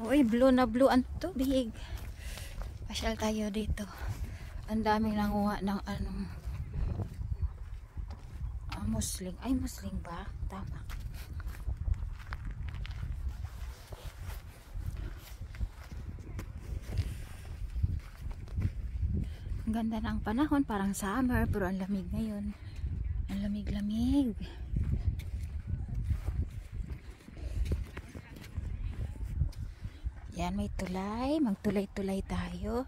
Uy, blue na blue ang tubig. Pasyal tayo dito. Ang daming nanguha ng anong musling. Ay, musling ba? Tama. Ang ganda ng panahon, parang summer, pero ang lamig ngayon. Ang lamig-lamig. Yan, may tulay. Magtulay-tulay tayo.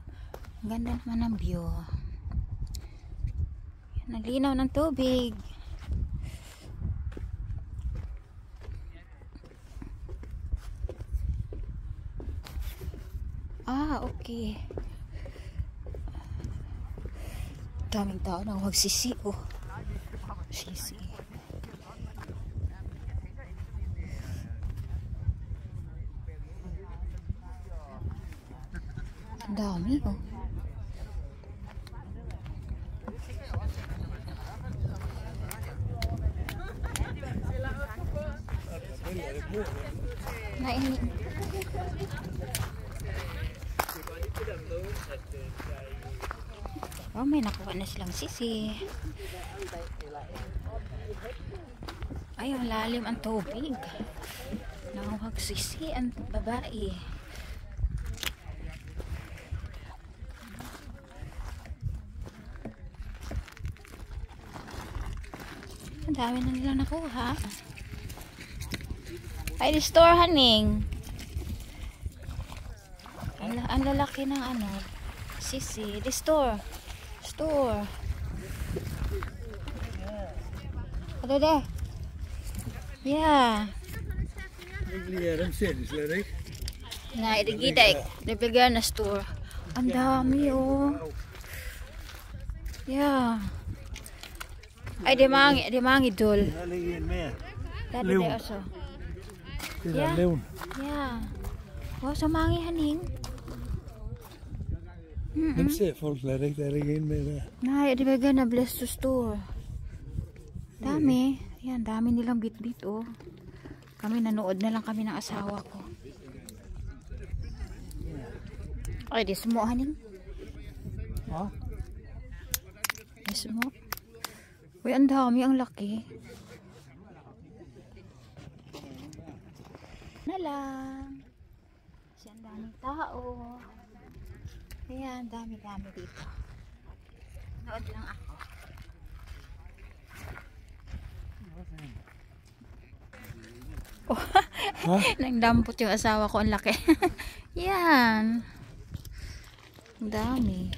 Ang ganda naman ng view. Yan, ang linaw ng tubig. Ah, okay. Daming tao na magsisi, oh. Sisi. Ang dami, oh. Nainin. Oh, may nakuha na silang sisi. Ay, ang lalim ang tubig. Nakuha sisi ang babae. Ang dami na nila nakuha. Ay, di store, haning. Ang lalaki ng ano, sisi. Di store. Store. Ada deh. Ya. Nah, ini gidek. Dibigyan na store. Ang dami, oh. Ya. Ay, di mangi dul. Tadi deh oso. Ya. Ja. Oh, så mange haning. Dem ser folk slet ikke, der er ikke en med der. Nei, de vil gana bless to store. Dami. Yan, dami nilang bit-bit, oh. Kami nanood na lang kami ng asawa ko. Ay, di sumo haning. Ja. Di sumo. Uy, ang dami, ang laki. Na lang. Kasi ang daming tao. Ayan, dami-dami dito. Nood lang ako. Oh, nagdampot yung asawa ko, ang laki. Yan. Ang dami.